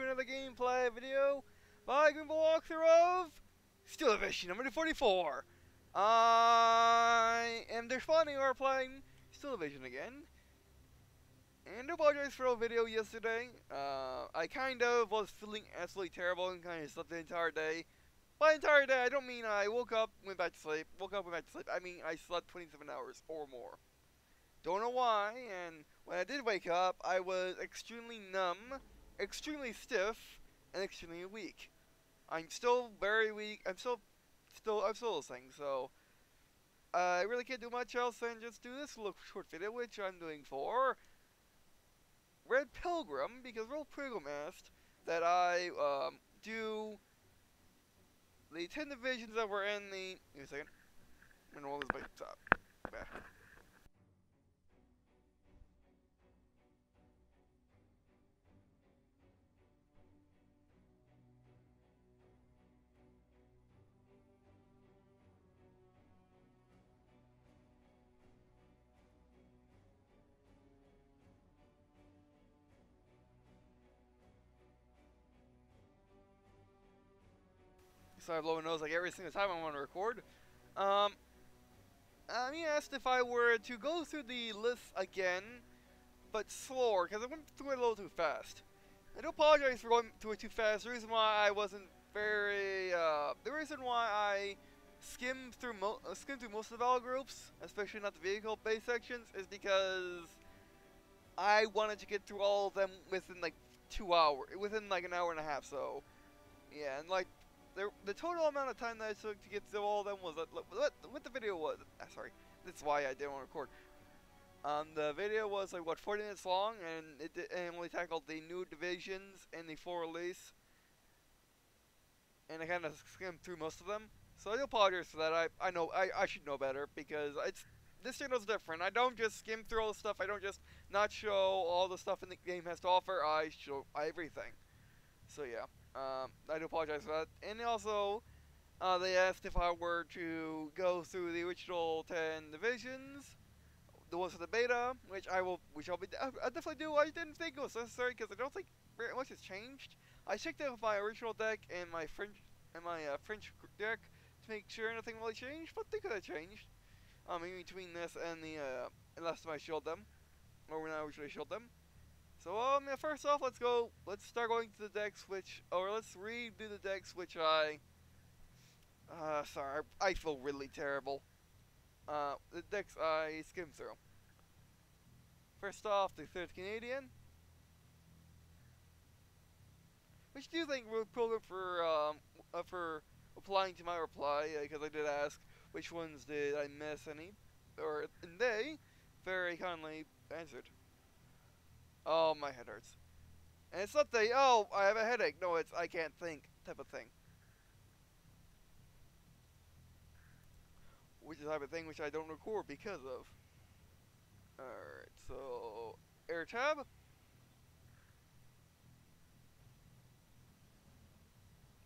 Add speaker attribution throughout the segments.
Speaker 1: to another gameplay video by Green&Blue walkthrough of Steel Division number 44. I am responding or playing Steel Division again. And I apologize for a video yesterday. I kind of was feeling absolutely terrible and kind of slept the entire day. By entire day, I don't mean I woke up, went back to sleep, I mean I slept 27 hours or more. Don't know why, and when I did wake up, I was extremely numb, extremely stiff, and extremely weak. I'm still very weak. I'm still listening, so I really can't do much else than just do this little short video, which I'm doing for Red Pilgrim, because Red Pilgrim asked that I do the 10 divisions that were in the. Give me a second. I'm gonna roll this by top. Back. So I have low nose like every single time I want to record. He asked if I were to go through the list again, but slower, because I went through it a little too fast. I do apologize for going through it too fast. The reason why I wasn't very, the reason why I skimmed through most of the battle groups, especially not the vehicle-based sections, is because I wanted to get through all of them within like 2 hours, within like an hour and a half. So, yeah, and like the total amount of time that I took to get through all of them was what the video was. Sorry, that's why I didn't want to record. The video was like what 40 minutes long, and it only tackled the new divisions and the full release, and I kind of skimmed through most of them. So I do apologize for that. I know I should know better, because this channel's different. I don't just skim through all the stuff. I don't just not show all the stuff in the game has to offer. I show everything. So yeah, I do apologize for that. And also, they asked if I were to go through the original 10 divisions, the ones for the beta, which I'll definitely do. I didn't think it was necessary because I don't think very much has changed. I checked out my original deck and my French deck to make sure nothing really changed, but they could have changed. In between this and the last time I showed them, or when I originally showed them. So yeah, first off, let's start going to the decks let's redo the decks which sorry, I feel really terrible. The decks I skimmed through. First off, the 3rd Canadian, which do you think will program for applying to my reply, because I did ask which ones did I miss any, and they very kindly answered. Oh, my head hurts. And it's not oh, I have a headache. No, it's I can't think type of thing. Which is the type of thing which I don't record because of. Alright, so air tab.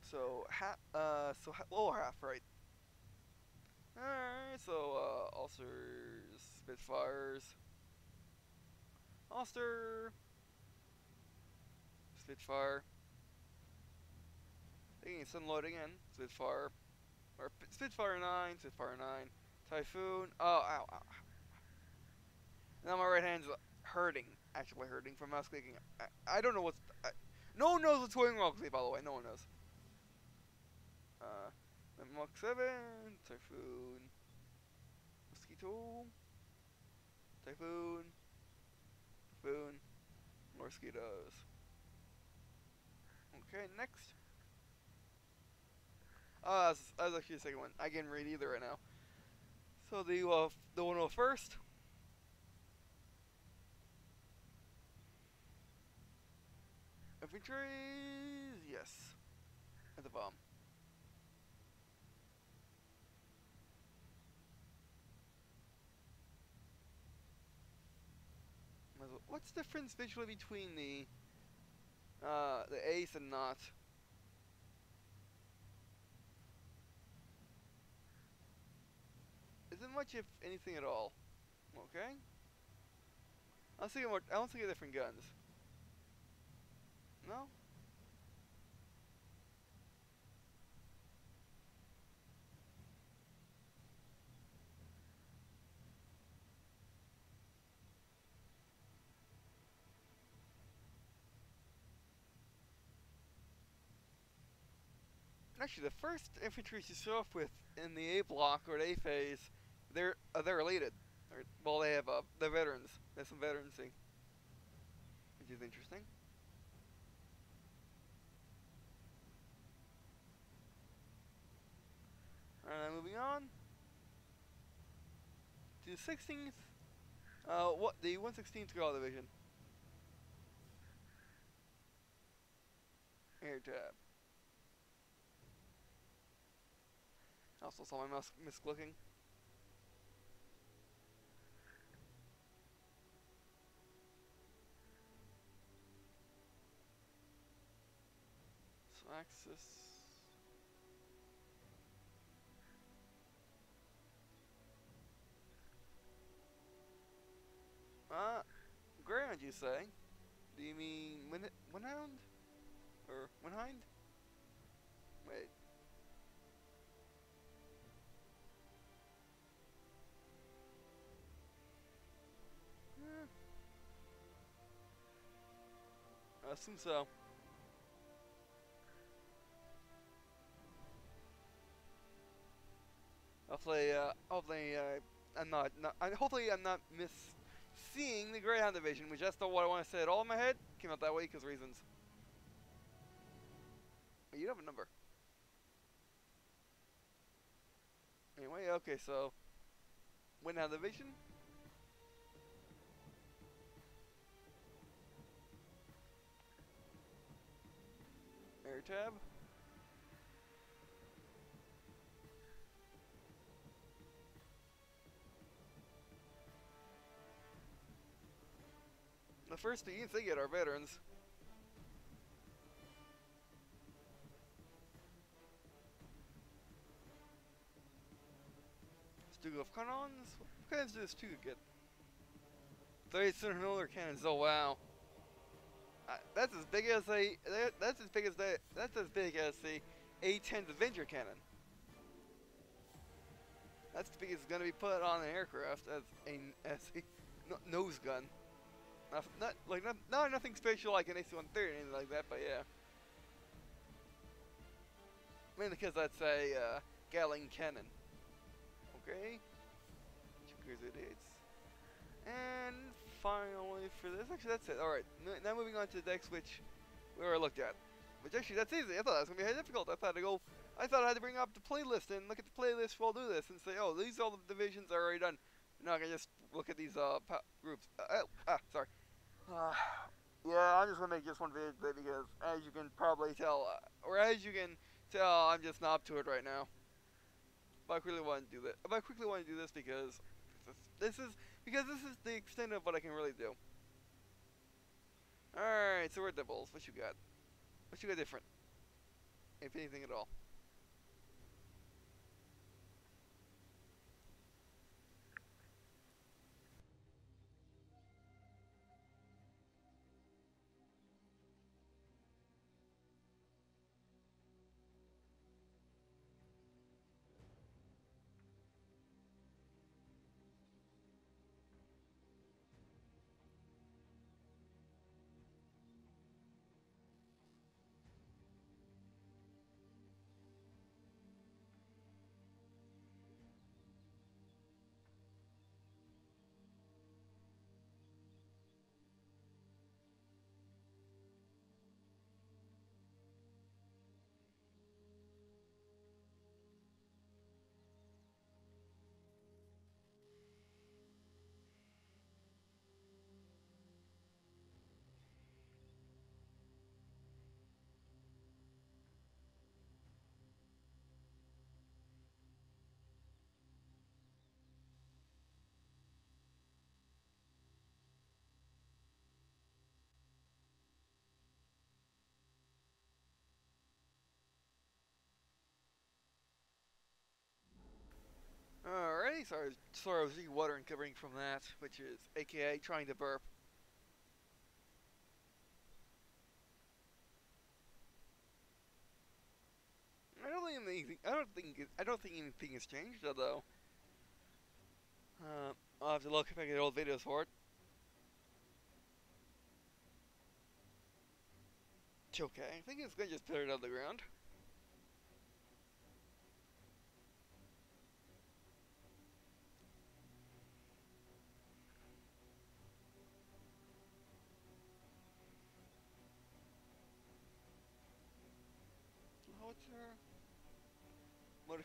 Speaker 1: So lower half, right? Alright, so ulcers, Spitfires, Ulster, Spitfire. Thinking it's unloading in Spitfire. Or Spitfire 9, Spitfire 9, Typhoon. Oh, ow, ow. Now my right hand's hurting, actually hurting from mouse clicking. I don't know what's. No one knows what's going wrong with me, by the way. No one knows. Mach 7, Typhoon, Mosquito, Typhoon, Typhoon, Mosquitoes. Okay, next. That's actually the second one. I can't read either right now. So the 101st. Infantry, yes. At the bomb. What's the difference visually between the ace and not? Isn't much, if anything at all. Okay. I don't think different guns. No? Actually, the first infantry you show up with in the A block or the A phase, they're related. Well, they have the veterans. There's some veteransy, which is interesting. Moving on to the 16th. What the 116th Guerrilla Division. Air tab. Also saw my mouse misclicking. So axis. Grand, you say? Do you mean Winhound? Or Winhind? Wait. I assume so. Hopefully, hopefully I'm not seeing the Greyhound Division, which that's not what I want to say at all in my head. Came out that way because reasons. Oh, you have a number. Anyway, okay, so Greyhound Division. Air tab. The first units they get are veterans. Stuga of Cannons? What cannons does Stuga get? 3,600 cannons, oh wow. That's as big as that's as big as the A-10's Avenger cannon. That's as big as it's gonna be put on an aircraft as a nose gun. Not nothing special like an AC-130 or anything like that, but yeah. Mainly because that's a Gatling cannon. Okay. Crusader dates. And finally for this, actually that's it. Alright, now moving on to the next, which we already looked at. Which actually, that's easy. I thought that was going to be difficult. I thought I had to bring up the playlist and look at the playlist while do this and say, oh, these are all the divisions are already done. Now I can just look at these groups. Sorry. Yeah, I'm just going to make just one video today because, as you can probably tell, I'm just not up to it right now. But I quickly want to do this. Because this is the extent of what I can really do. Alright, so we're doubles. What you got? What you got different? If anything at all. Alrighty, sorry I was eating water and covering from that, which is AKA trying to burp. I don't think anything has changed, although I'll have to look if I get old videos for it. It's okay. I think it's gonna just put it on the ground.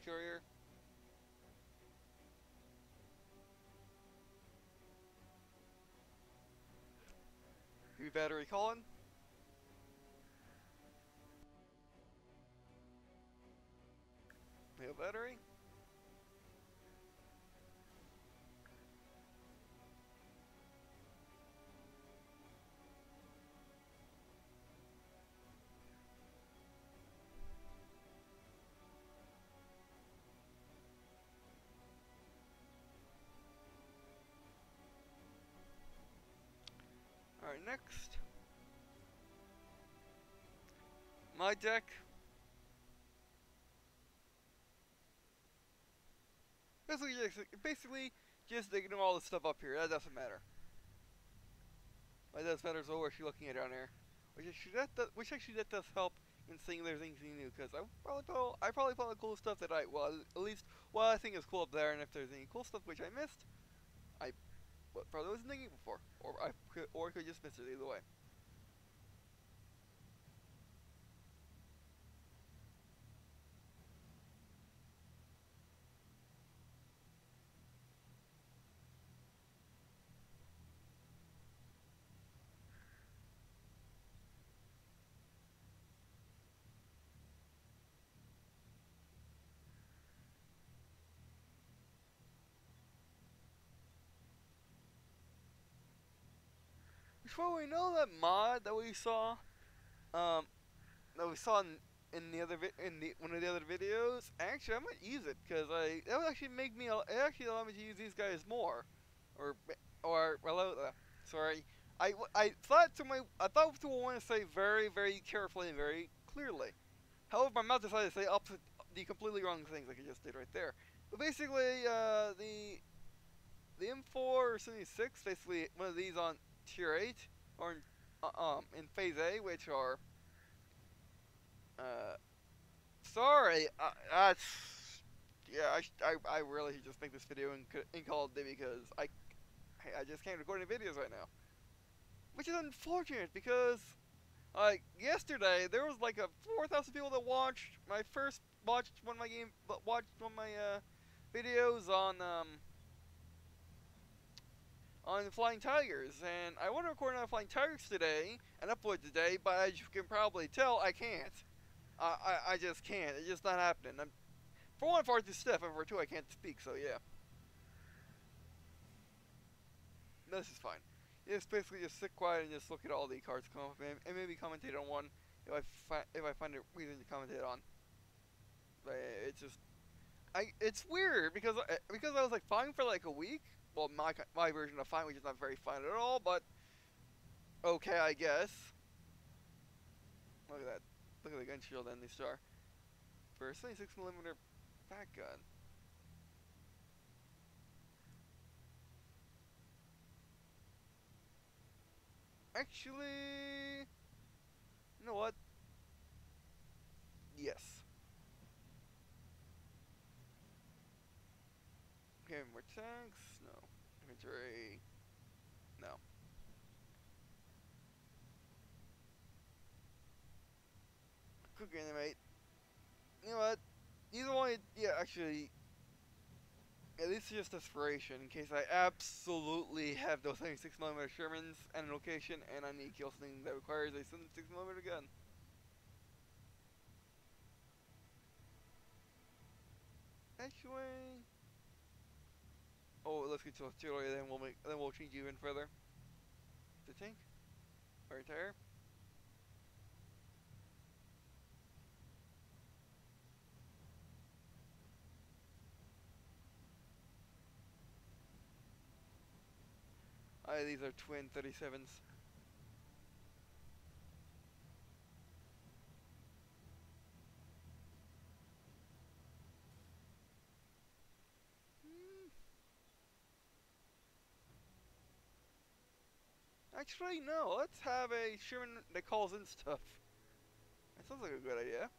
Speaker 1: courier. Heavy battery calling. Nail battery. Alright, next. My deck. Basically, just ignore all the stuff up here. That doesn't matter. What does matter is what we're actually looking at down here. Which actually that does help in seeing there's anything new, because I probably put all the cool stuff that at least what I think is cool up there, and if there's any cool stuff which I missed, I probably wasn't thinking before, or I could just miss it either way. Before we know that mod that we saw, um, in the other one of the other videos, actually I might use it because that would actually make me it actually allow me to use these guys more, or sorry, I thought to want to say very carefully and very clearly. However, my mouth decided to say the completely wrong things like I just did right there. But basically, the M4 or 76, basically one of these on tier 8 or in phase A, which are sorry, that's yeah. I really should just make this video in Call of Duty because I just can't record any videos right now, which is unfortunate because like yesterday there was like 4,000 people that watched one of my videos on Flying Tigers, and I want to record on Flying Tigers today and upload today, but as you can probably tell, I can't. I just can't. It's just not happening. For one, far too stiff, and for two, I can't speak, so yeah. This is fine. Just basically just sit quiet and just look at all the cards come up, and maybe commentate on one if I find a reason to commentate on. But it's just it's weird because I was like fine for like a week. Well, my version of fine, which is not very fine at all, but okay, I guess. Look at that. Look at the gun shield and the star. For a 76mm back gun. Actually, you know what? Yes. Okay, more tanks? No. Inventory? No. Quick animate. You know what? Either one, yeah, actually, yeah, this is just desperation in case I absolutely have those 76mm Shermans and a location, and I need to kill something that requires a 76mm gun. Actually, oh, let's get to artillery, then we'll change even further. The tank, right there. These are twin 37s. Actually, no. Let's have a Sherman that calls in stuff. That sounds like a good idea.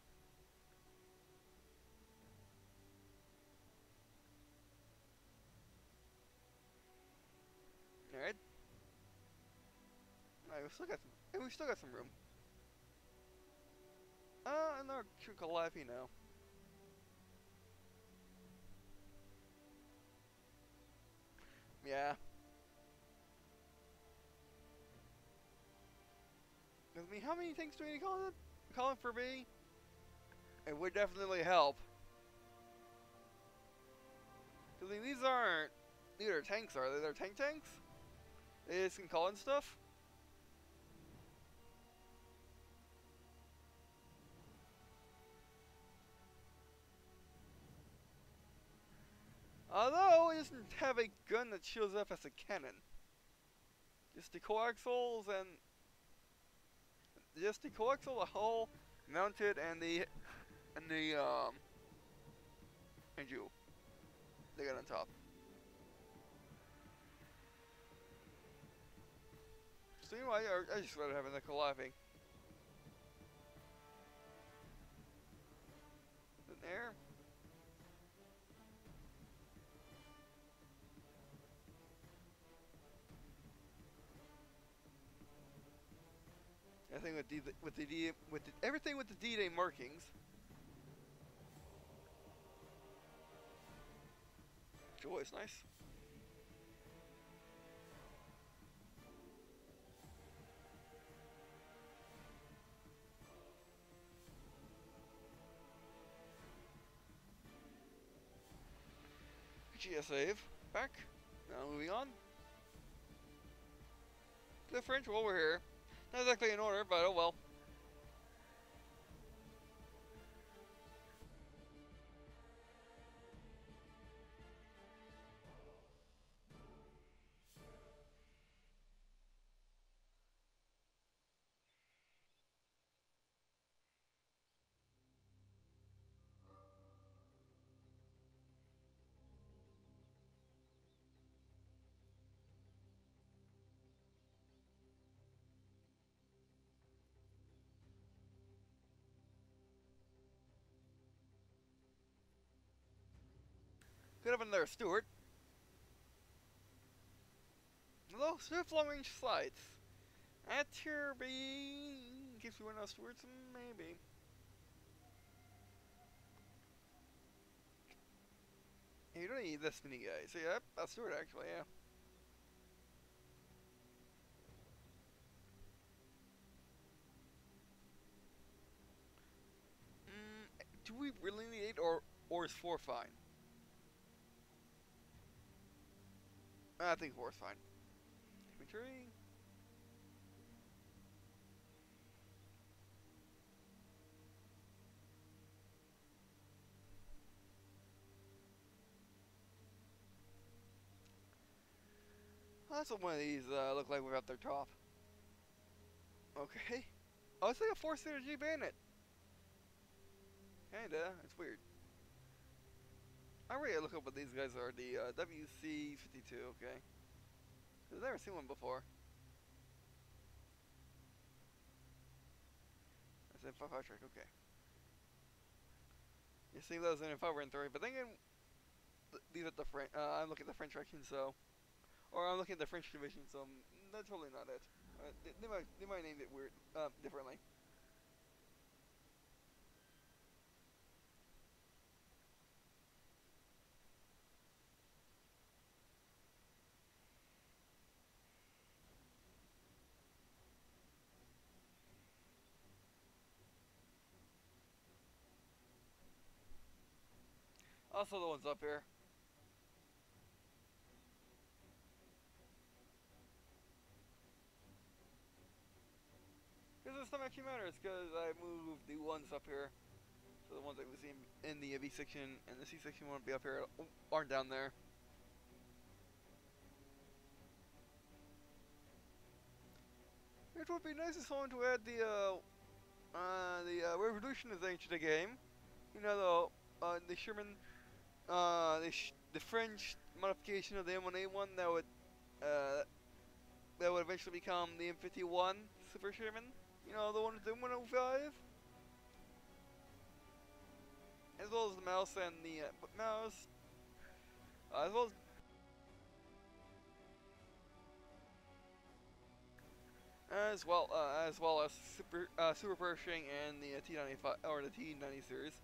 Speaker 1: Alright. Alright, we still got some room. And our true Calliope now. I mean, how many tanks do we need to call in for me? It would definitely help. Cause I mean, these are tanks, are they? They're tanks? They just can call in stuff? Although it doesn't have a gun that shows up as a cannon. Just the coaxials and the hull mounted and the jewel they got on top. So anyway, I just rather having the collapsing. There. I think with everything with the D-Day markings. Which is always nice. GS save. Back. Now moving on. The French while we're here. Not exactly in order, but oh well. Could have been there, Stuart. Although, swift long-range slides. At tier B, in case we went out Stuart's, maybe. You don't need this many guys. So yeah, that's Stuart actually, yeah. Do we really need 8 or is 4 fine? I think 4 is fine. Infantry. That's what one of these look like without their top. Okay. Oh, it's like a 4 synergy bayonet. Kinda. It's weird. I really look up what these guys are. The WC 52. Okay. I've never seen one before. That's in 5 trick. Okay. You see those in 5 and 3, but then again, these are the French. I'm looking at the French section, so, or I'm looking at the French division, so that's totally not it. They might name it weird, differently. Also, the ones up here. Because this time actually matters, because I moved the ones up here. So the ones that we see in the B section and the C section won't be up here, aren't down there. It would be nice if someone to add the revolutionization to the game. You know, the Sherman, the French modification of the M1A1 that would eventually become the M51 Super Sherman. You know, the one with the M105. As well as the mouse and the mouse, as well as Super Pershing and the T95 or the T90 series.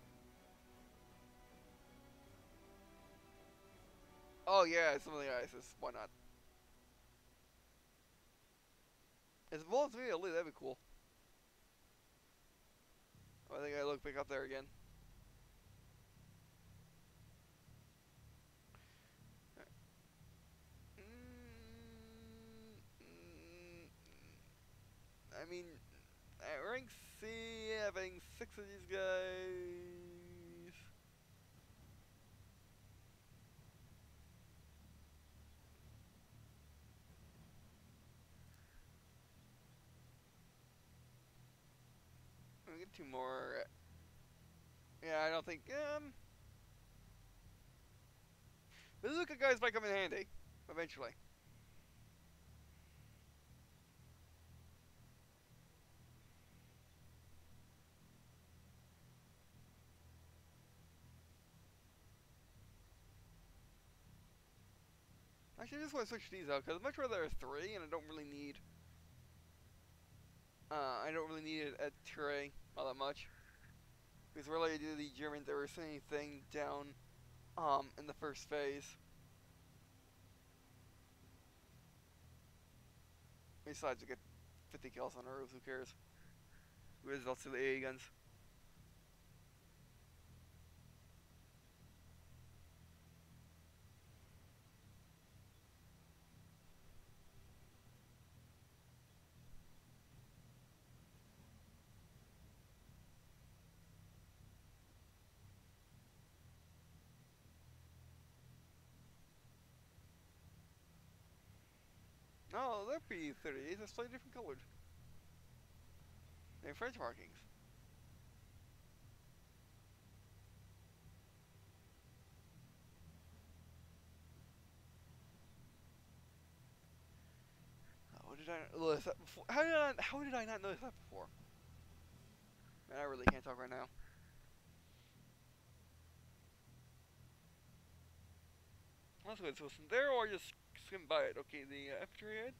Speaker 1: Oh yeah, some of the ISIS. Why not? As well as maybe a lead, that'd be cool. Oh, I think I look back up there again. I mean, at rank C, having 6 of these guys. We get 2 more. Yeah, I don't think. Bazooka guys might come in handy eventually. Actually, I just want to switch these out because I'd much rather have 3, and I don't really need. I don't really need a tray all that much. Because really, the Germans never sent anything down in the first phase. Besides, we get 50 kills on R.U.S.E, who cares? Whereas also the AA guns. No, they're P-38, they're slightly different colored. They're French markings. How did I notice that before? How did I not notice that before? Man, I really can't talk right now. That's good. So from there, or just skim by it. Okay, the infantry head.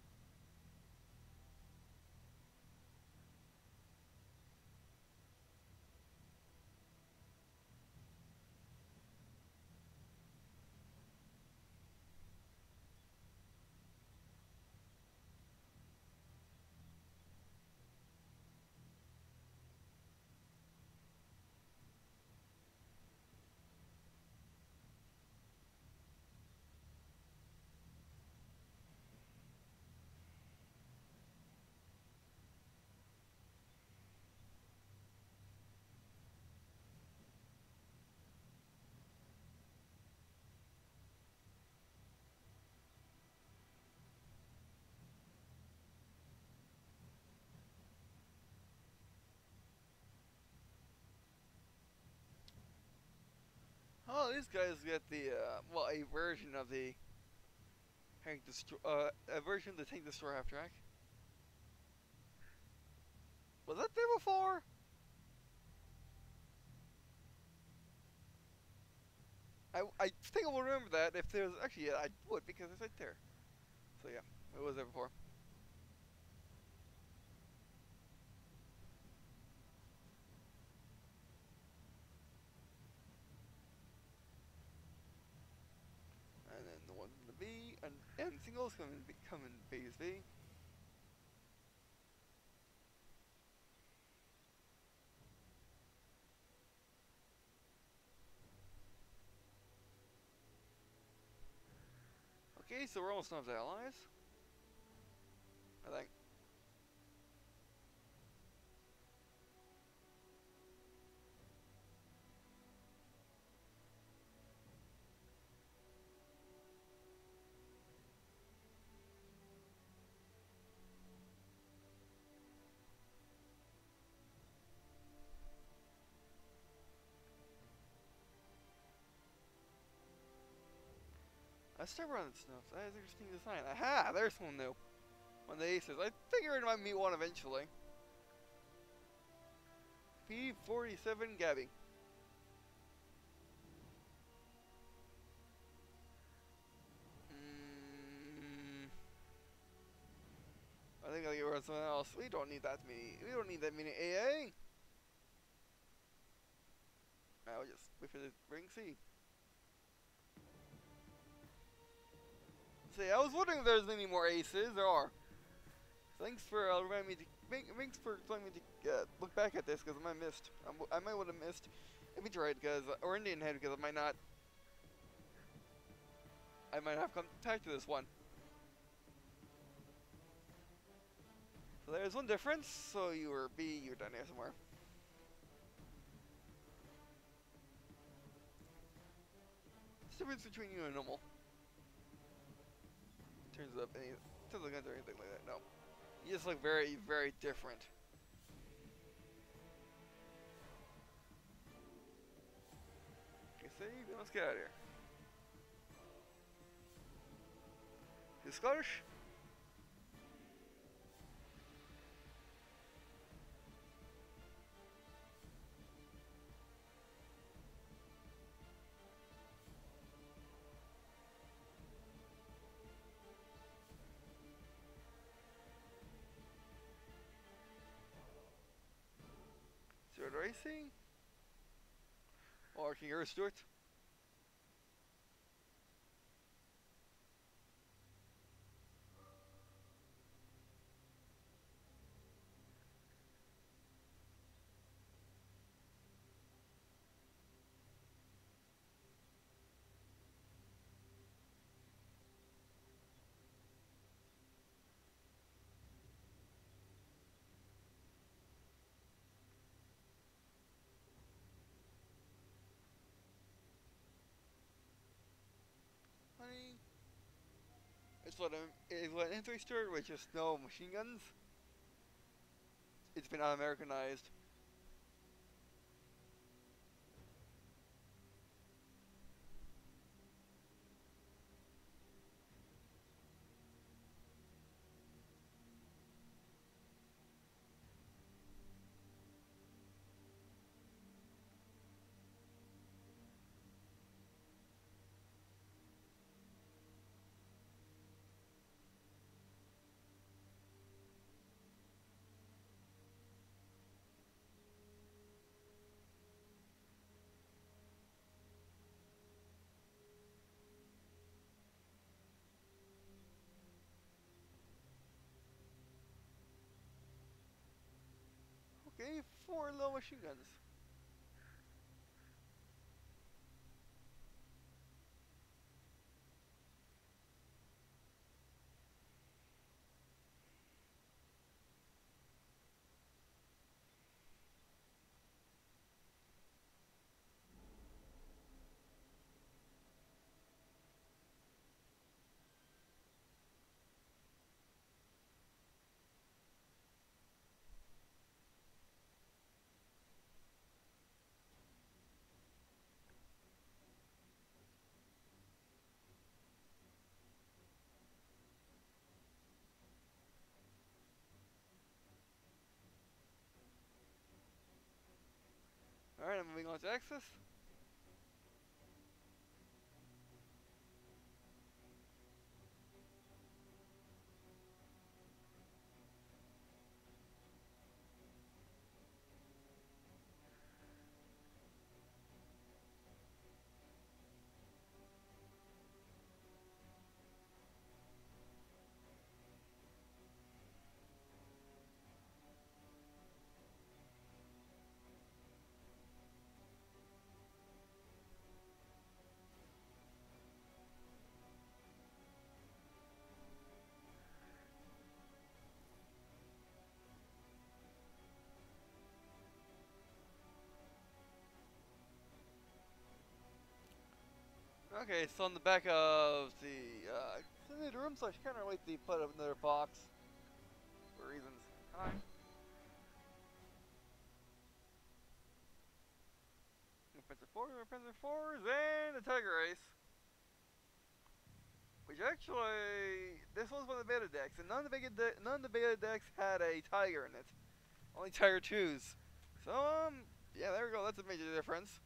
Speaker 1: Oh, these guys get the well, a version of the a version of the tank destroyer half track. Was that there before? I think I will remember that if there's actually yeah, I would because it's right there. So yeah, it was there before. And then the ones in the B and singles come in phase B. Okay, so we're almost done with the allies. I think. Let's start running stuff. That is interesting design. Aha! There's one new. One of the aces. I figured I might meet one eventually. P-47 Gabby. I think I'll get rid of something else. We don't need that many. We don't need that many AA. I'll just wait for the ring C. See, I was wondering if there's any more aces. There are. Thanks for reminding me to thanks for telling me to look back at this, because I might missed. I might would have missed infantry head, because or Indian head, because I might have come back to this one. So there's one difference. So you were B, you're down here somewhere. What's the difference between you and normal? Turns up any turns of guns or anything like that. No. You just look very, very different. You see? Let's get out of here. You Scottish? Stuart Racing? Or King Earth Stuart? Honey. It's what an infantry Stuart with just no machine guns. It's been un-Americanized. Okay, 4 little machine guns. Alright, I'm moving on to Axis. Okay, so on the back of the room, so I can't wait to put up another box for reasons. Hi. Panzer 4s, and the Tiger Race. Which actually, this was one of the beta decks, and none of the beta decks had a Tiger in it. Only Tiger 2s. So, yeah, there we go. That's a major difference.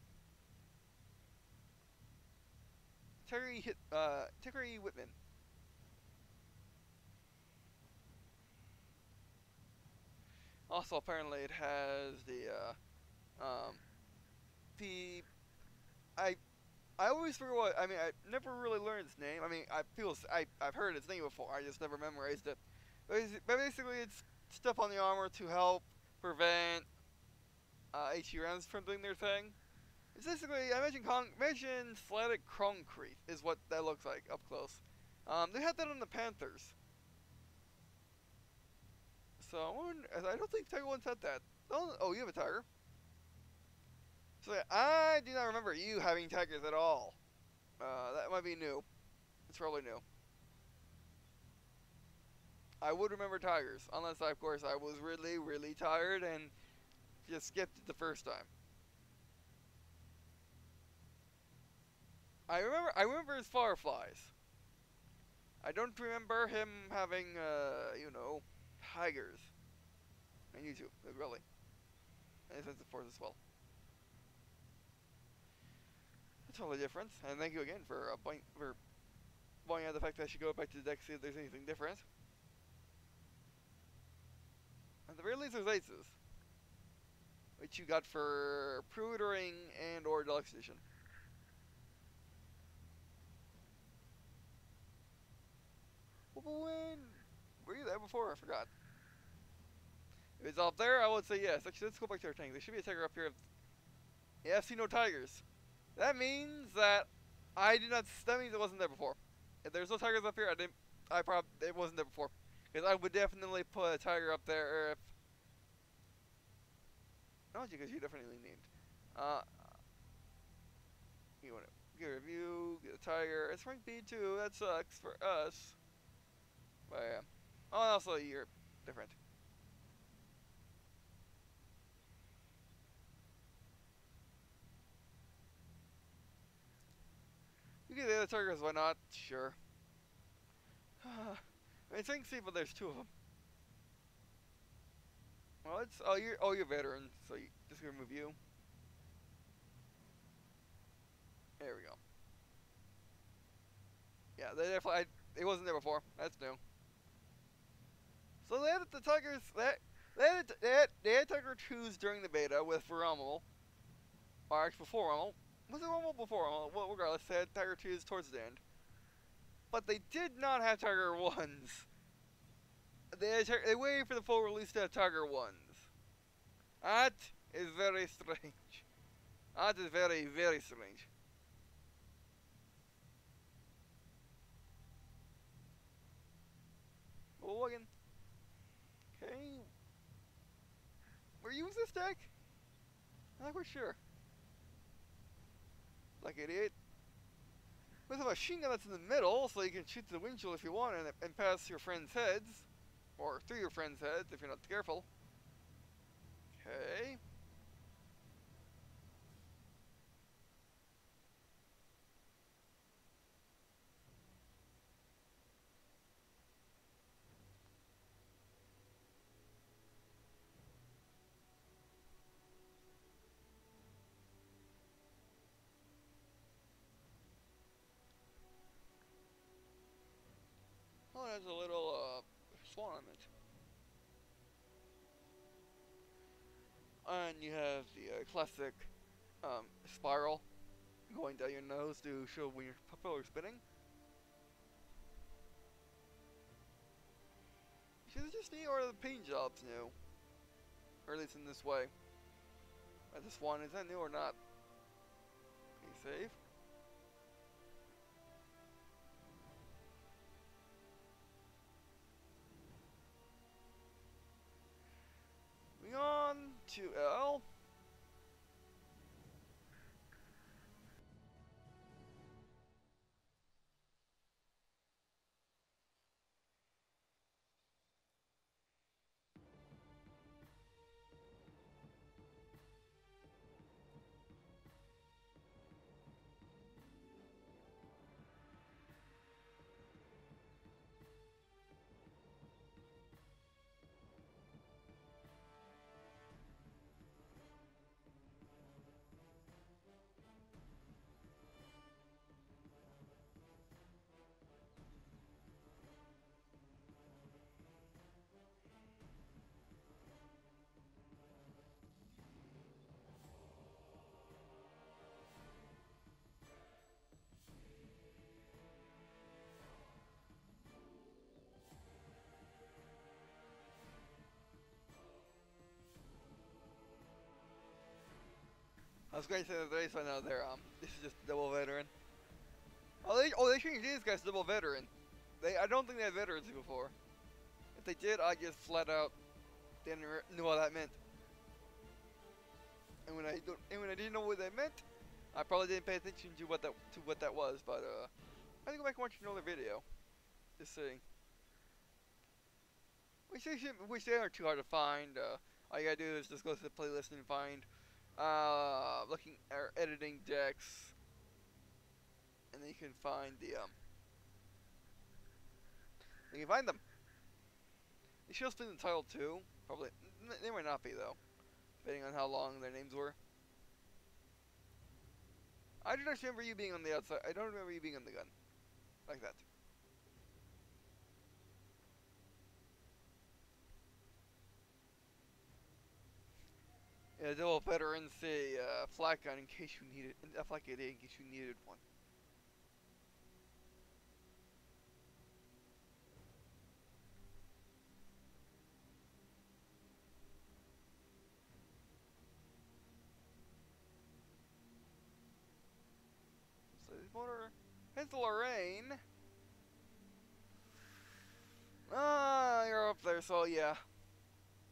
Speaker 1: Tiger E. Whitman. Also, apparently, it has I always forget what, I mean, I never really learned its name. I mean, I've heard its name before, I just never memorized it. But basically, it's stuff on the armor to help prevent HE rounds from doing their thing. It's basically, I imagine slatted concrete is what that looks like up close. They had that on the Panthers. So I don't think Tiger 1 had that. Oh, you have a Tiger. So yeah, I do not remember you having Tigers at all. That might be new. It's probably new. I would remember Tigers, unless of course I was really, really tired and just skipped it the first time. I remember his Fireflies. I don't remember him having, you know, Tigers. And you too, really. And Sense of Force as well. That's totally different. And thank you again for pointing out the fact that I should go back to the deck to see if there's anything different. At the very least, there's aces, which you got for Pre-ordering and or Deluxe Edition. When were you there before? I forgot. If it's up there, I would say yes. Actually, let's go back to our tank. There should be a tiger up here. Yeah, I see no tigers. That means that that means it wasn't there before. If there's no tigers up here, it wasn't there before. Because I would definitely put a tiger up there if... Not you, because you definitely named. You want to get a review, get a tiger. It's rank B2, that sucks for us. But yeah. Oh, and also you're different. You get the other tigers, why not? Sure. I mean, it's rank C, but there's two of them. Well, it's you're veteran, so you just gonna remove you. There we go. Yeah, they definitely. It wasn't there before. That's new. So they added the tigers. They had Tiger 2s during the beta with Rommel, or actually before Rommel. Was it Rommel before Rommel? Well, regardless, they had Tiger 2s towards the end. But they did not have Tiger 1s. They waited for the full release to have Tiger 1s. That is very strange. That is very, very strange. Oh, again. Okay. We're using this deck? I think we're sure. Like idiot. With a machine gun that's in the middle, so you can shoot the windshield if you want and pass your friends' heads. Or through your friends' heads if you're not careful. Okay. Oh, there's a little swan on it. And you have the classic spiral going down your nose to show when your propeller's spinning. Should just need or the paint jobs new, or at least in this way. This one, is that new or not? Can you save? Moving on to L. I was going to say the other day, so I know this is just double veteran. They changed these guys to double veteran. I don't think they had veterans before. If they did, I just flat out didn't know what that meant. And when I didn't know what that meant, I probably didn't pay attention to what that was. But I think I might watch another video. Just see. Which they aren't too hard to find. All you gotta do is just go to the playlist and find looking or editing decks, and then you can find you can find them. They should have been in the title too. Probably they might not be though, depending on how long their names were. I just remember you being on the outside. I don't remember you being on the gun like that. Yeah, double veteran, say flat gun in case you needed a flat gun in case you needed one. So this motor, Pencil Lorraine. You're up there, so yeah,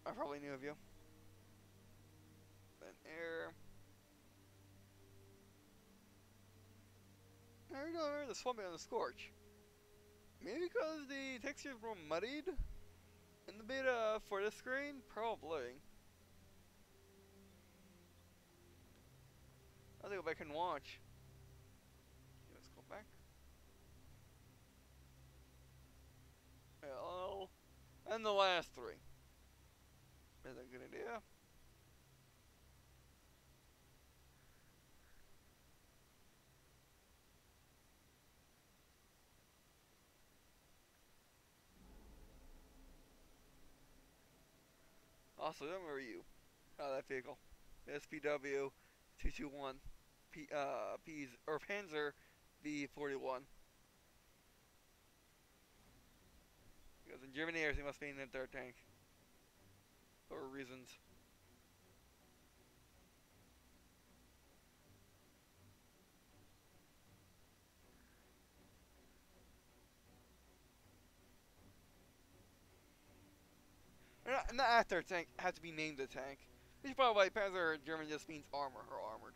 Speaker 1: I probably knew of you. Then air. How are you doing the swamping on the Scorch? Maybe because the textures were muddied in the beta for this screen? Probably. I'll go back and watch. Okay, let's go back. L. And the last three. Is that a good idea? Also, don't remember you. That vehicle. SPW 221 P's or Panzer V41. Because in Germany everything must be in their tank. For reasons. Not after a tank, have to be named a tank. Which is probably why Panzer in German just means armor or armored.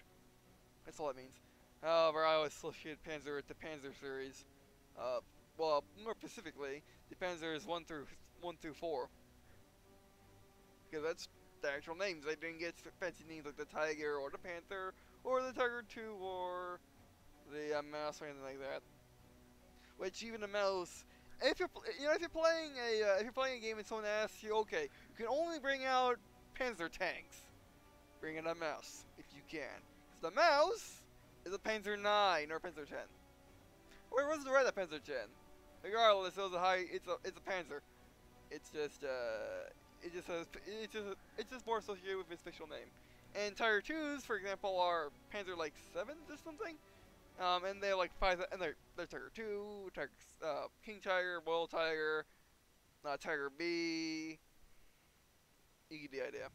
Speaker 1: That's all it means. However, I always associate Panzer with the Panzer series. Well, more specifically, the Panzers 1 through 4. Because that's the actual names. They didn't get fancy names like the Tiger or the Panther or the Tiger 2 or the Mouse or anything like that. Which even the Mouse, if you're playing a game and someone asks you, okay, you can only bring out Panzer tanks, bring in a Mouse if you can. Because the Mouse is a Panzer 9 or Panzer 10. Or it was the red Panzer 10. Regardless, it's a Panzer. It's just more associated with its official name. And Tiger 2s, for example, are Panzer like 7s or something. And they have like 5, and they're Tiger 2, Tiger, King Tiger, Royal Tiger, Tiger B. You get the idea.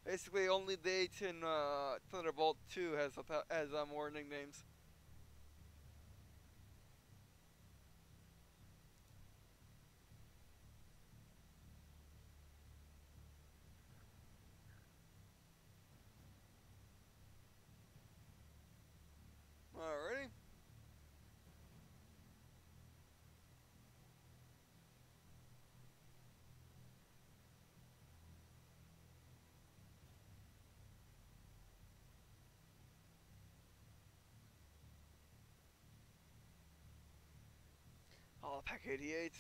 Speaker 1: Basically, only the 18 Thunderbolt 2 has more nicknames. Alrighty. Oh, Pack 88s.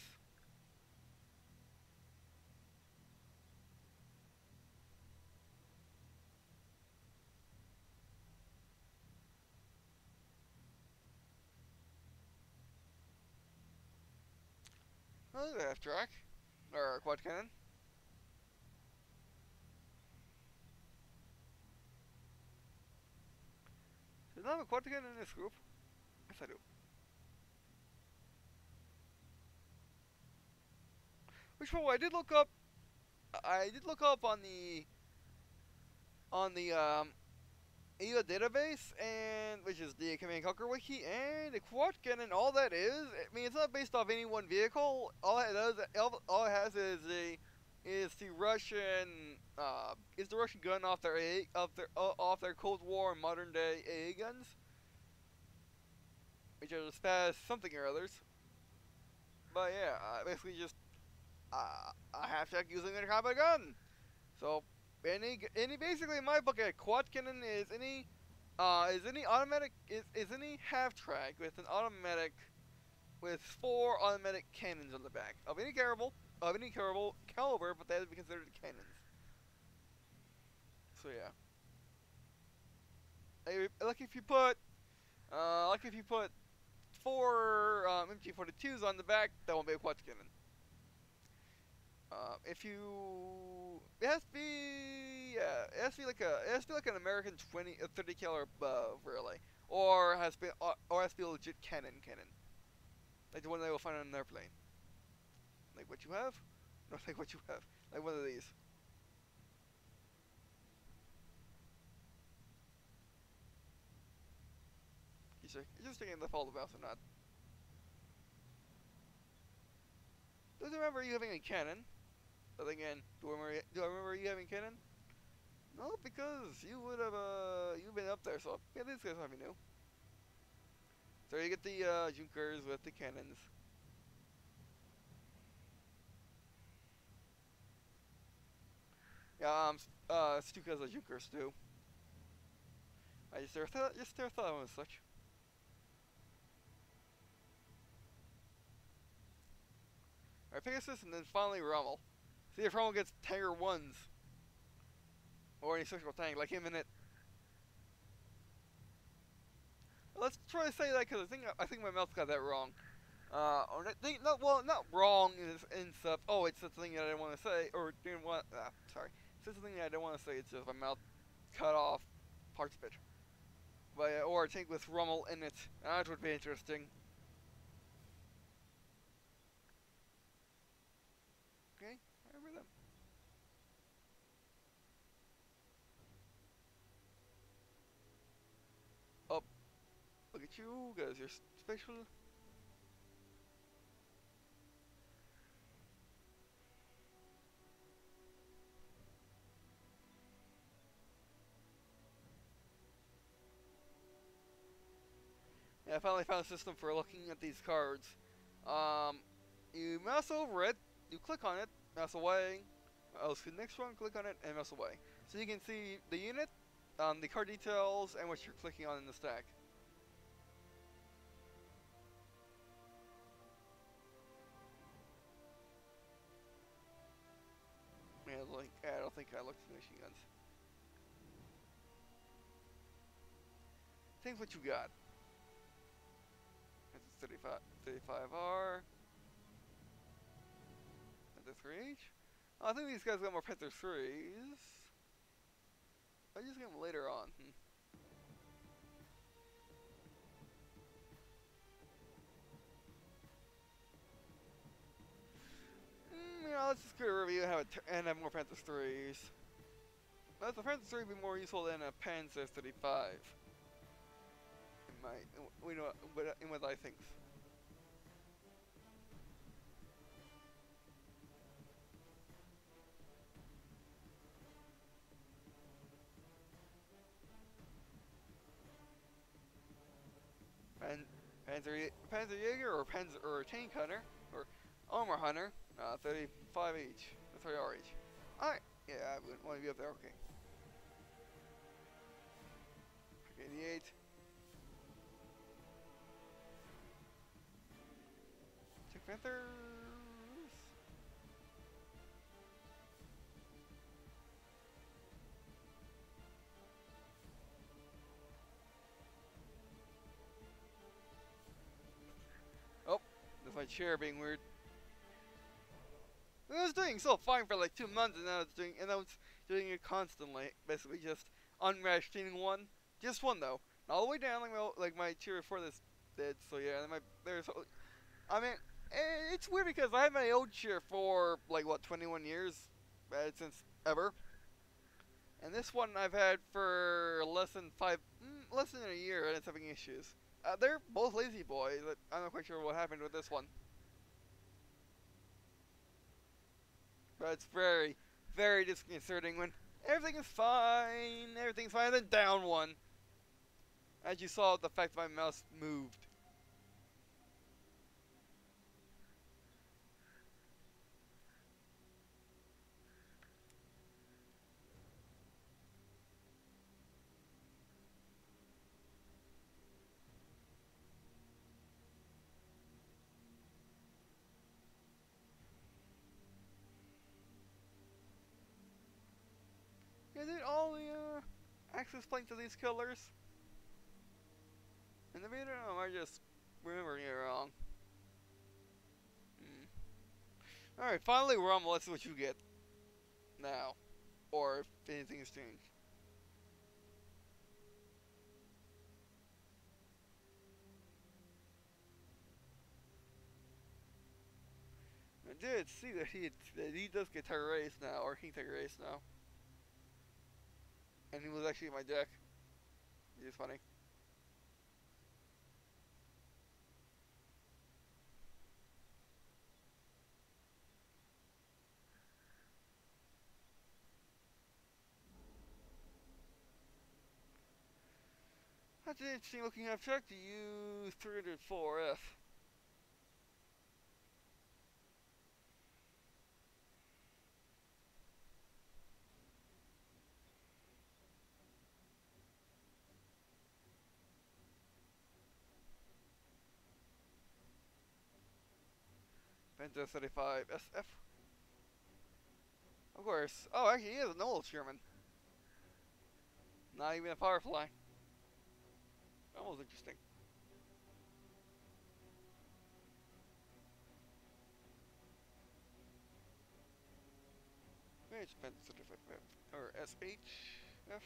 Speaker 1: Oh, they have track. Or quad cannon. Does not have a quad cannon in this group? Yes, I do. Which one? I did look up on the on the EU database, and which is the Command and Conquer wiki, and the quad cannon. All that is, I mean, it's not based off any one vehicle. All it does, all it has is the Russian gun off their off their Cold War and modern day AA guns, which are just fast something or others. But yeah, basically just a half-track using a combat gun. So any basically in my book a quad cannon is any automatic is any half-track with an automatic with 4 automatic cannons on the back of any caliber, but they have to be considered cannons. So yeah, like if you put 4 MG42s on the back, that won't be a quad cannon. If you, it has to be, yeah, it has to be like an American 30 caliber above, really, or has to be a legit cannon, like the one they will find on an airplane. Like what you have, no, like what you have, like one of these. You're just thinking the fall of the mouse or not. Doesn't remember you having a cannon. But again, do I remember you having cannon? No, because you would have you've been up there, so yeah, these guys have you new. So you get the Junkers with the cannons. Yeah, Stukas are Junkers too. I just never thought of them as such. Alright, Pegasus and then finally Rommel. See if Rommel gets Tiger 1s. Or any social tank like him in it. Let's try to say that because I think my mouth got that wrong. Or not wrong in stuff. Oh, it's something that I didn't want to say, or didn't want. Sorry, it's something that I didn't want to say. It's just my mouth cut off parts of it. But or a tank with Rommel in it. That would be interesting. Okay, I remember them. Oh, look at you guys. You're special. Yeah, I finally found a system for looking at these cards. You mouse over it, you click on it, mouse away, else the next one, click on it, and mouse away. So you can see the unit, the card details, and what you're clicking on in the stack. Yeah, I don't think I looked at the machine guns. Think what you got. That's a 35R. Panther 3H. Oh, I think these guys got more Panther 3s. I just get them later on. Yeah, let's just go to review and have more Panther 3s. But the Panther 3 would be more useful than a Panzer 35. In what I think. Panzer Jaeger or Tank Hunter or Armor Hunter, 35 each, 3R each. Alright, yeah, I wouldn't want to be up there. Okay. 88. Check Panthers. Oh, there's my chair being weird. I was doing so fine for like 2 months, and I was doing it constantly. Basically, just unrationing one, just one though, not all the way down like my chair before this did. So yeah, and I mean, it's weird because I had my old chair for like what 21 years, since ever. And this one I've had for less than less than a year, and it's having issues. They're both lazy boys. I'm not quite sure what happened with this one, but it's very, very disconcerting when everything's fine, then down one. As you saw, the fact my mouse moved. Is it all the access points of these killers in the video? Or am I just remembering it wrong? Alright, finally Rumble, let's see what you get now. Or if anything has changed. I did see that he does get Tiger Race now, or King Tiger Race now. And he was actually in my deck. Which is funny. That's an interesting looking abstract to use 304F. Penta 35 SF. Of course. Oh, actually, he is an old Sherman. Not even a Firefly. Almost interesting. It's Penta 35F. Or SHF.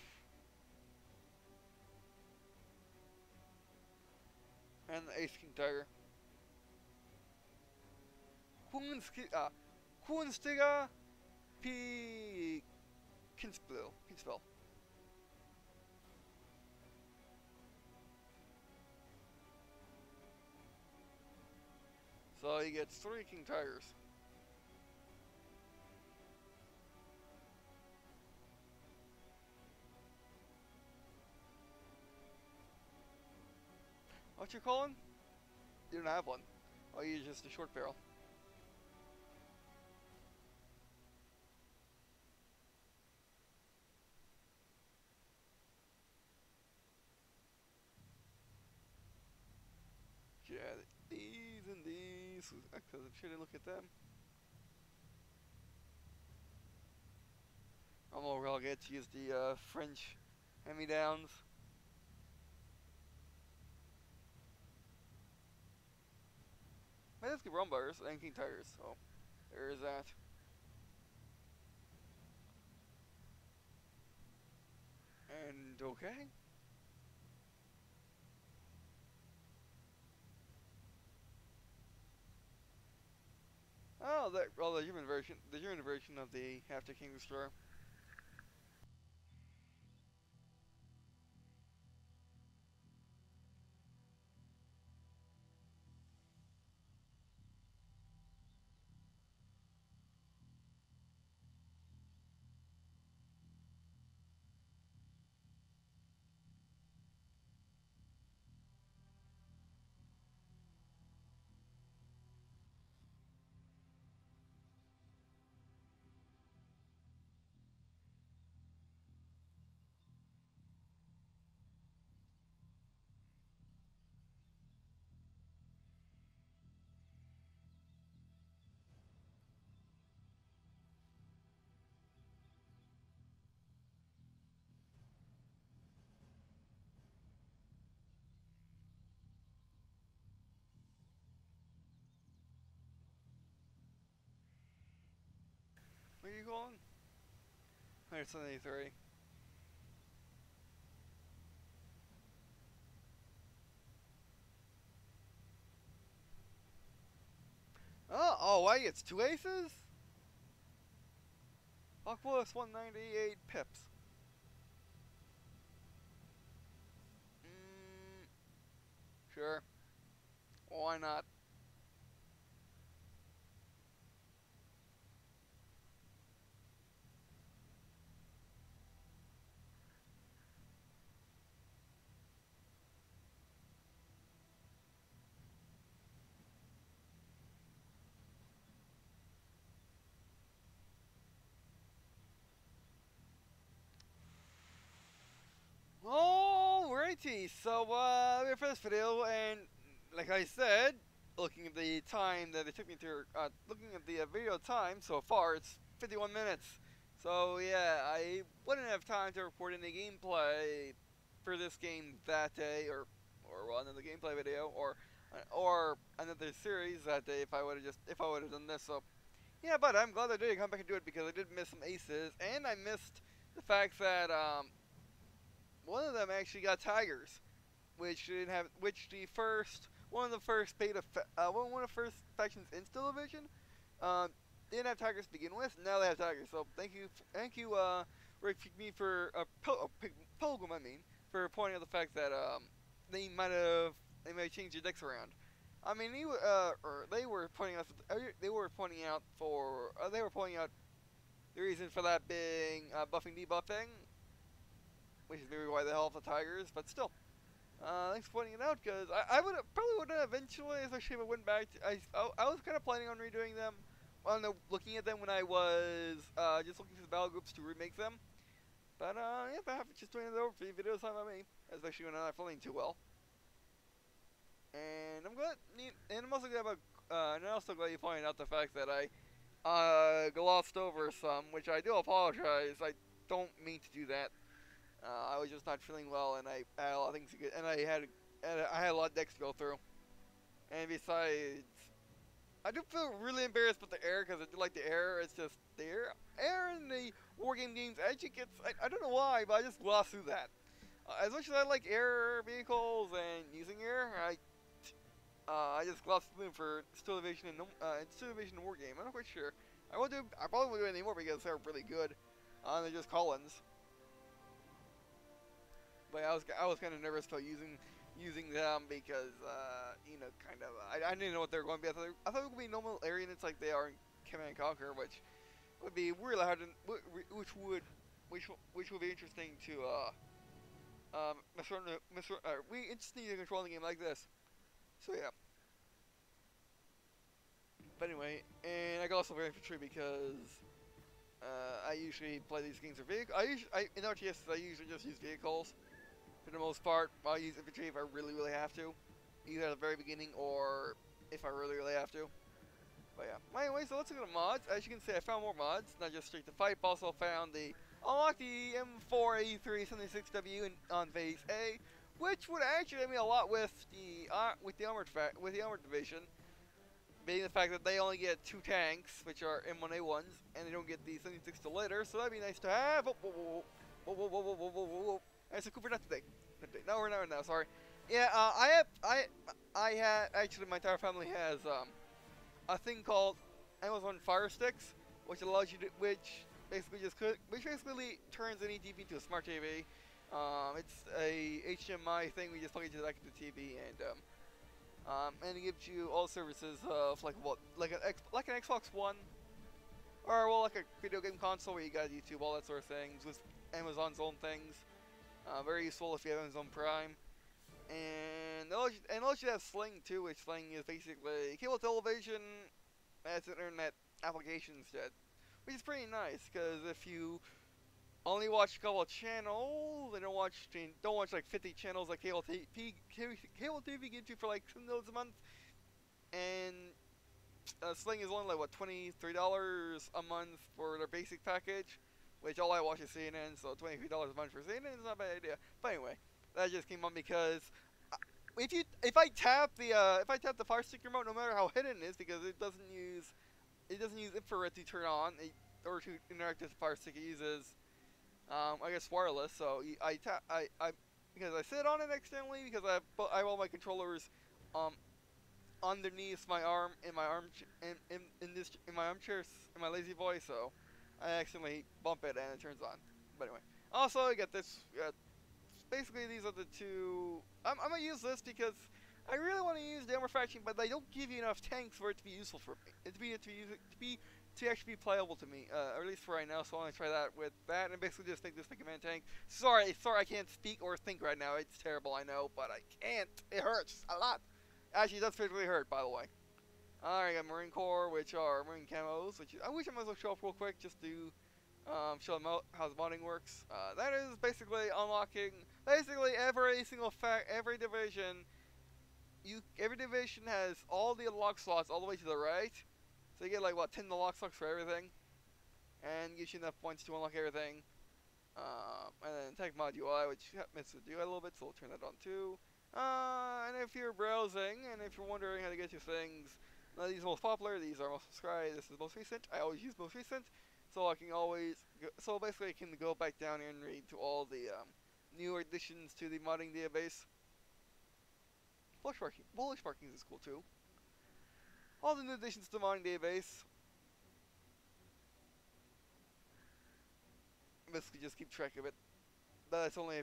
Speaker 1: And the Ace King Tiger. Kunstiga P. Kinsville. So he gets 3 King Tigers. What you calling? You don't have one. Oh, you use just a short barrel. Yeah, these and these. Because I shouldn't look at them. I'll get to use the French hand-me-downs. Let's get Rumbars and King Tigers, so there is that. And okay. Oh, the German version of the After King's Store. What are you calling? 173. Oh, why it's 2 aces? Fuck plus 198 pips. Sure. Why not? Alrighty, so we're here for this video, and like I said, looking at the time that it took me to, looking at the video time so far, it's 51 minutes. So yeah, I wouldn't have time to record any gameplay for this game that day, or well, another gameplay video, or another series that day if I would have done this. So yeah, but I'm glad I did come back and do it because I did miss some aces, and I missed the fact that one of them actually got tigers, which didn't have, which the first one of the first beta, one of the first factions in Still Division, didn't have tigers to begin with. Now they have tigers. So thank you, Rick, me for Pilgrim, I mean, for pointing out the fact that they might have changed their decks around. I mean, or they were pointing out, the reason for that being buffing debuffing, which is maybe why they held the tigers, but still. Thanks for pointing it out, because I probably would have eventually, especially if I went back to, I was kind of planning on redoing them, looking at them when I was just looking through the battle groups to remake them. But yeah, perhaps just doing it over for you videos time by me, especially when I'm not feeling too well. And I'm glad, and I'm also glad about, and I'm also glad you pointed out the fact that I glossed over some, which I do apologize. I don't mean to do that. I was just not feeling well, and I had a lot of things to get, and I had a lot of decks to go through. And besides, I do feel really embarrassed with the air, because I do like the air. It's just the air in the Wargame games actually gets, I don't know why, but I just gloss through that. As much as I like air vehicles and using air, I just glossed through them for Still Division and Still Division and Wargame. I'm not quite sure. I probably won't do it anymore because they're really good. They're just Collins. But I was kind of nervous about using them because you know, kind of I didn't know what they were going to be. I thought it would be normal area units like they are in Command and Conquer, which would be really hard to, which would be interesting to interesting to control the game like this. So yeah. But anyway, and I got also very infantry because I usually play these games for vehicles. In RTS I usually just use vehicles. For the most part, I'll use infantry if I really, really have to. Either at the very beginning or if I really, really have to. But yeah. Anyway, so let's look at the mods. As you can see, I found more mods, not just Street to Fight, but also found unlocked the M4A376W on Phase A, which would actually help me a lot with the armored division. Being the fact that they only get 2 tanks, which are M1A1s, and they don't get the 76 till later, so that'd be nice to have. Whoa. It's a Cooper, not today. No, we're not now. Sorry. Yeah, I had actually my entire family has a thing called Amazon Fire Sticks, which allows you to, which basically turns any TV into a smart TV. It's a HDMI thing. We just plug it into the back of the TV, and it gives you all services of like an Xbox One, or well, like a video game console where you got YouTube, all that sort of things with Amazon's own things. Very useful if you have Amazon Prime. And it allows you to have Sling too, which Sling is basically cable television as an internet application instead. Which is pretty nice, because if you only watch a couple of channels, and don't watch like 50 channels like cable TV gives you for like $7 a month, and Sling is only like, what, $23 a month for their basic package. Which all I watch is CNN, so $23 a month for CNN is not a bad idea. But anyway, that just came on because if I tap the Fire Stick remote, no matter how hidden it is, because it doesn't use infrared to turn on or to interact with the Fire Stick. It uses I guess wireless. So because I sit on it externally, because I have all my controllers underneath my arm in my armchair in my lazy boy, so I accidentally bump it and it turns on. But anyway, also I got this. Basically, these are the two. I'm gonna use this because I really want to use the armor faction, but they don't give you enough tanks for it to be useful for me. To actually be playable to me, or at least for right now. So I want to try that with that, and basically just make this Mega Man tank. Sorry, I can't speak or think right now. It's terrible, I know, but I can't. It hurts a lot. Actually, it does physically hurt, by the way. Alright, I got Marine Corps, which are Marine camos, which I wish I might as well show up real quick just to show them how the modding works. That is basically unlocking basically every division. Every division has all the unlock slots all the way to the right, so you get like what 10 unlock slots for everything, and gives you enough points to unlock everything. And then TacMod UI, which messes with UI a little bit, so we'll turn that on too. And if you're browsing and if you're wondering how to get your things, these are most popular, these are most subscribed, this is most recent. I always use most recent, so I can so basically I can go back down here and read to all the new additions to the modding database. Bullish markings is cool too. All the new additions to the modding database. Basically just keep track of it. But that's only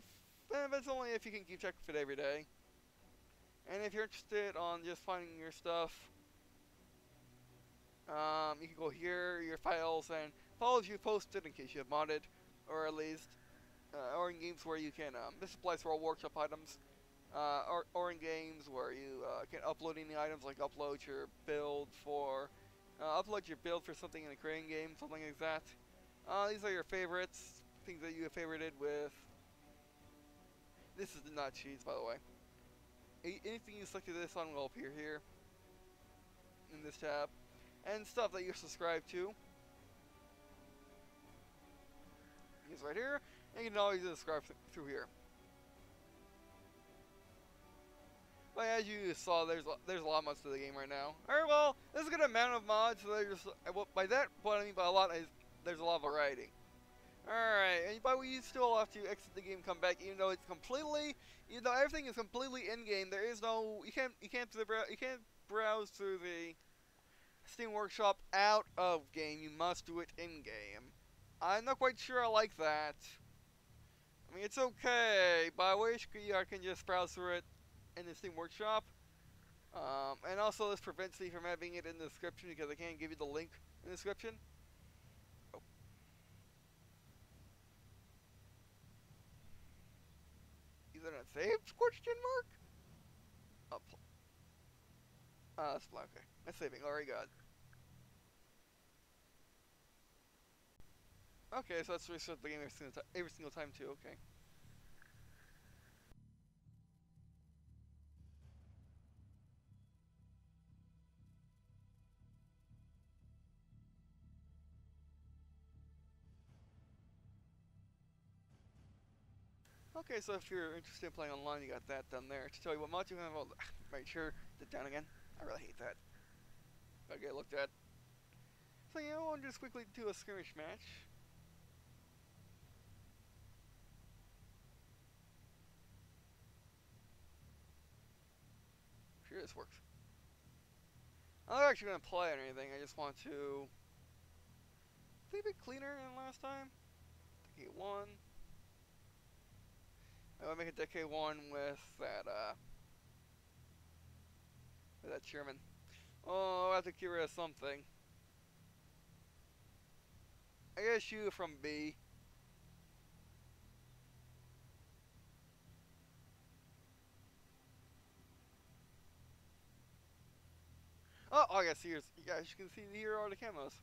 Speaker 1: if you can keep track of it every day. And if you're interested on just finding your stuff, you can go here, your files, and files you posted in case you have modded, or at least, or in games where you can, this applies for all workshop items, or in games where you can upload any items, like upload your build for something in a creating game, something like that. These are your favorites, things that you have favorited with. This is the not cheats, by the way. Anything you selected this on will appear here in this tab, and stuff that you're subscribed to is right here, and you can always subscribe through here. But as you saw, there's a lot of mods to the game right now. Alright, well, there's a good amount of mods, so there's by that, what I mean by a lot is there's a lot of variety. Alright, but we still have to exit the game, come back, even though everything is completely in-game. There is no, you can't browse through the Steam Workshop out of game. You must do it in-game. I'm not quite sure I like that. I mean, it's okay, but I wish I can just browse through it in the Steam Workshop. And also this prevents me from having it in the description because I can't give you the link in the description. Oh. Is that not saved? Question mark? That's blank. Okay. That's saving. Alright, God. Okay, so let's restart the game every single time too. Okay. Okay, so if you're interested in playing online, you got that down there. To tell you what mods you have, I'll make sure to down again. I really hate that. Gotta get looked at. So yeah, we'll just quickly do a skirmish match. Sure, this works. I'm not actually gonna play or anything. I just want to leave it cleaner than last time. Decade 1. I want to make a Decade 1 with that Sherman. Oh, I have to get rid of something. I gotta shoot from B. Oh, I guess here's, yeah, as you can see, here are the camos.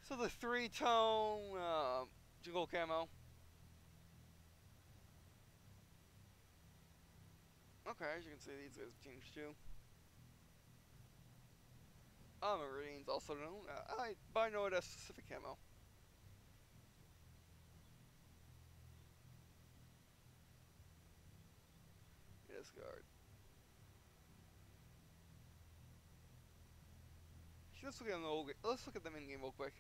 Speaker 1: So the 3-tone jiggle camo. Okay, as you can see, these guys changed too. Marines, also known, but I know it as specific camo. Discard. Let's look at them in game real quick.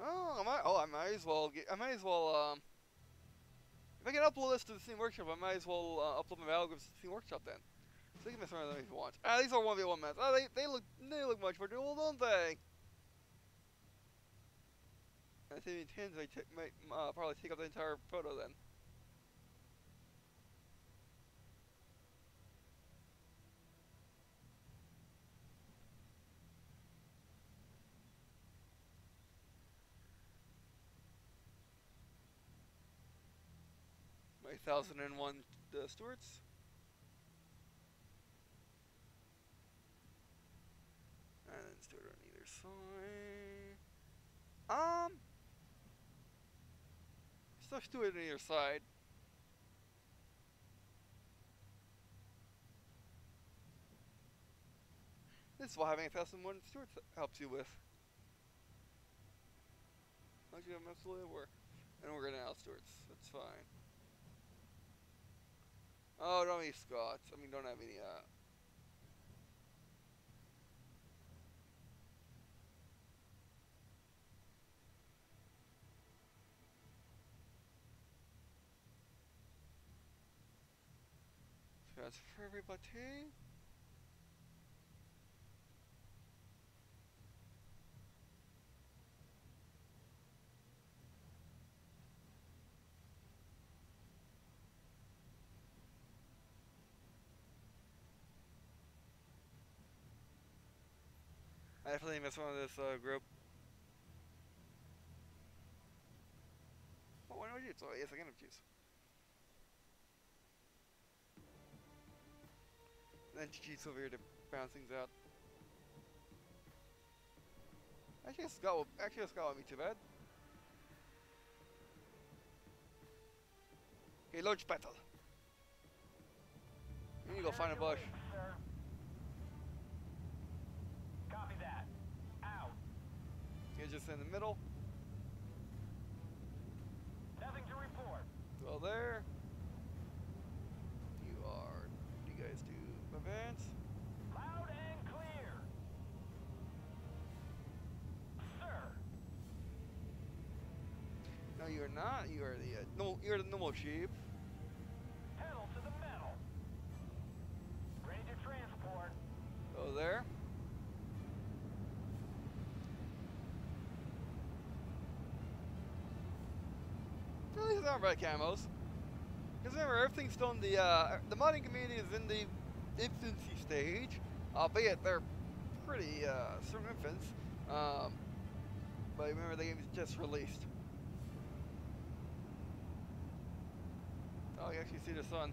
Speaker 1: I might as well if I can upload this to the Steam Workshop, I might as well upload my Valgrims to the Steam Workshop then. So you can mess around with them if you want. These are 1v1 maps. They look much more doable, don't they? And I think the 10s might probably take up the entire photo then. My 1001 Stuarts. And then Stuart on either side. Stuff Stuart on either side. This is what having a 1001 Stuarts helps you with. Actually, I'm absolutely aware. And we're gonna out Stuarts. That's fine. Oh, don't have any Scots. I mean, don't have any, That's for everybody. I definitely missed one of this group. Oh, why not you? So yes, I can have juice. And then GG's over here to bounce things out. Actually, a Scott won't be too bad. Okay, launch battle. You need to go find a bush.
Speaker 2: Copy that. Out.
Speaker 1: You're just in the middle.
Speaker 2: Nothing to report.
Speaker 1: Well, there. You guys do advance.
Speaker 2: Loud and clear. Sir.
Speaker 1: No, you're not. You are the you're the normal sheep.
Speaker 2: Pedal to the metal. Ready to transport.
Speaker 1: Go there. Well, these aren't red camos. Because remember, everything's still in the modding community is in the infancy stage, albeit they're pretty strong infants. But remember, the game is just released. Oh, you actually see the sun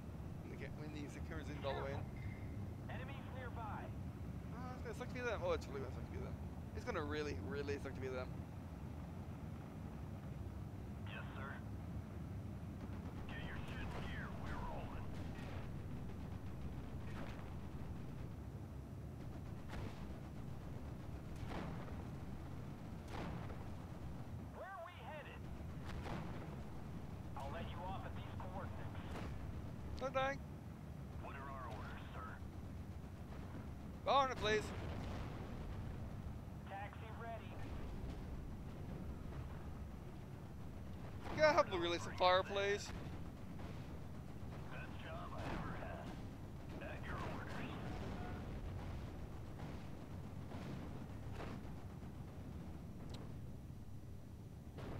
Speaker 1: when the secure zoomed all the way in.
Speaker 2: Enemies nearby.
Speaker 1: Oh, it's gonna suck to be them. Oh, it's really gonna suck to be them. It's gonna really, really suck to be them.
Speaker 2: Yes, sir. Get your shit in gear. We're rolling. Where are we headed? I'll let you off at these coordinates.
Speaker 1: Don't die.
Speaker 2: What are our orders, sir?
Speaker 1: Go on it, please.
Speaker 2: Taxi ready.
Speaker 1: Yeah, help me release some fire, please.
Speaker 2: Best job I ever had. At your orders.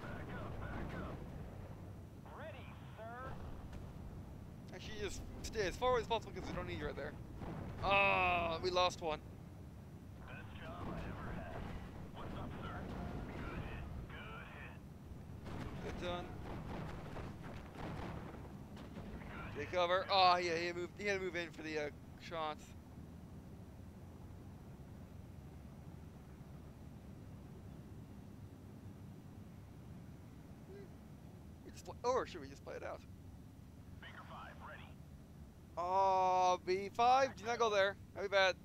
Speaker 2: Back up. Ready, sir.
Speaker 1: Actually, just stay as far away as possible because we don't need you right there. Ah, we lost one.
Speaker 2: Best job I ever had. What's up, sir? Good hit.
Speaker 1: Good done. Take cover. Oh, yeah, he had to move in for the shots. Or should we just play it out?
Speaker 2: Finger 5, ready.
Speaker 1: Oh, B5, do not go there. That'd be bad.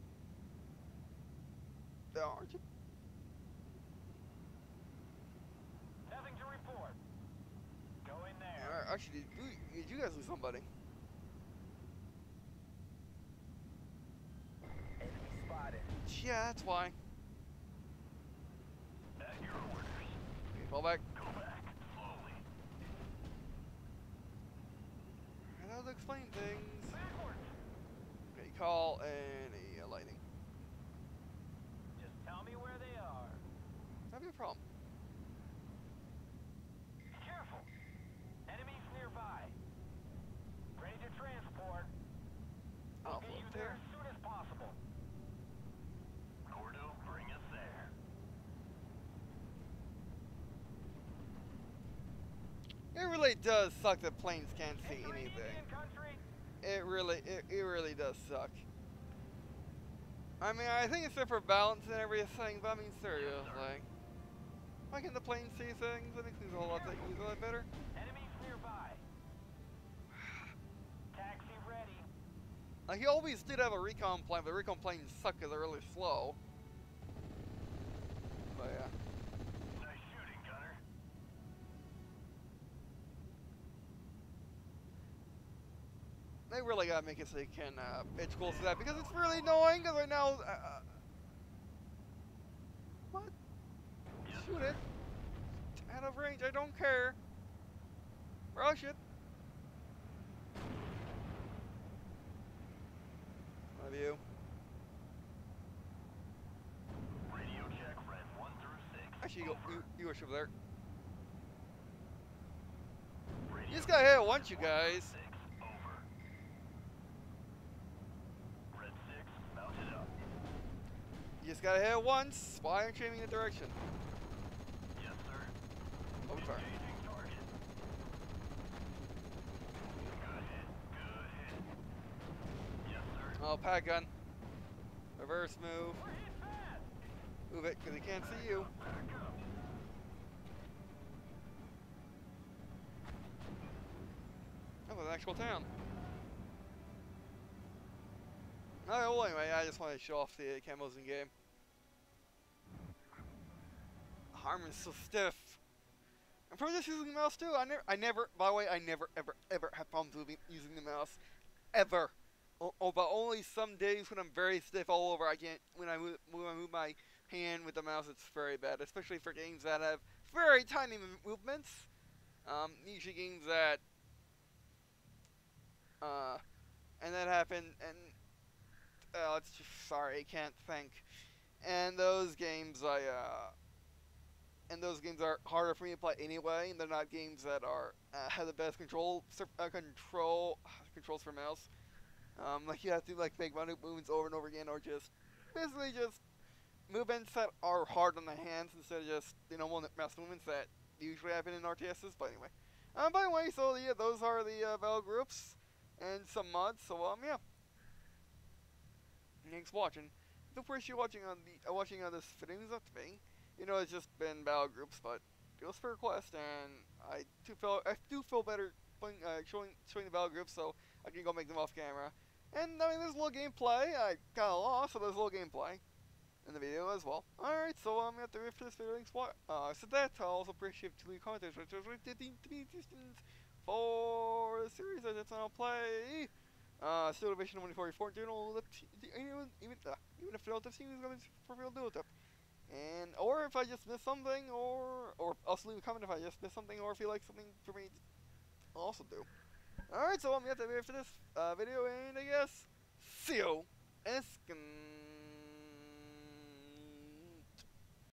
Speaker 1: Oh, aren't you?
Speaker 2: Nothing to report. Go in there.
Speaker 1: Alright, actually, did you guys lose somebody?
Speaker 2: Enemy spotted.
Speaker 1: Yeah, that's why.
Speaker 2: At your orders.
Speaker 1: Okay, fall back.
Speaker 2: Go back, slowly.
Speaker 1: And that'll explain things.
Speaker 2: Backwards.
Speaker 1: Okay, call and a lightning.
Speaker 2: Just tell me where they are.
Speaker 1: That'd be a problem. really does suck that planes can't see
Speaker 2: Entering
Speaker 1: anything.
Speaker 2: Indian country.
Speaker 1: It really does suck. I mean, I think it's there for balance and everything, but I mean, seriously. Why can't the plane see things? That makes things a whole lot better.
Speaker 2: Enemies nearby. Taxi ready.
Speaker 1: Like, he always did have a recon plane, but the recon planes suck because they're really slow. But yeah.
Speaker 2: Nice shooting, Gunner.
Speaker 1: They really gotta make it so you can pitch close to that, because it's really annoying, because right now... what?
Speaker 2: Yes,
Speaker 1: Shoot
Speaker 2: sir.
Speaker 1: it. Out of range, I don't care. Rush it. Love you.
Speaker 2: Radio check, red 1 through 6.
Speaker 1: Actually, you go over there.
Speaker 2: Radio
Speaker 1: You just gotta hit it once, you guys.
Speaker 2: 6, over. Red 6, mounted up.
Speaker 1: You just gotta hit it once. Spy and changing the direction.
Speaker 2: Yes, sir.
Speaker 1: Oh, sorry.
Speaker 2: Engaging target. Good hit, good hit. Yes, sir.
Speaker 1: Oh, pat gun. Reverse move.
Speaker 2: We're hit fast.
Speaker 1: Move it, because he can't see you.
Speaker 2: Back up.
Speaker 1: That was an actual town. Alright, well anyway, I just want to show off the camos in game. Harmon's so stiff. I'm probably just using the mouse too. I never, by the way, I never, ever have problems with using the mouse. Ever. But only some days when I'm very stiff all over, I can't, when I move my hand with the mouse, it's very bad. Especially for games that have very tiny movements. Usually games that, and that happen, and, it's just, sorry, I can't think. And those games are harder for me to play anyway, and they're not games that are, have the best controls for mouse. Like you have to like make movements over and over again, or just basically just movements that are hard on the hands instead of just mouse movements that usually happen in RTSs. But anyway, by the way, so yeah, those are the battle groups and some mods. So yeah, thanks for watching. If you appreciate watching this video up to me, it's just been battle groups, but it was for request, and I do feel better playing, showing the battle groups, so I can go make them off camera. And I mean, there's a little gameplay. I kind of lost, so there's a little gameplay in the video as well. Alright, so I'm at the end for this video. Thanks for so that's all. I also appreciate you leave comments, which was to be distance for the series that I'll play. Still Division 144 Journal, even if the Delta series is going to for real do it up. And, or if I just missed something, or also leave a comment if I just missed something, or if you like something for me to also do. Alright, so I'm at the end for this video, and I guess, see you, and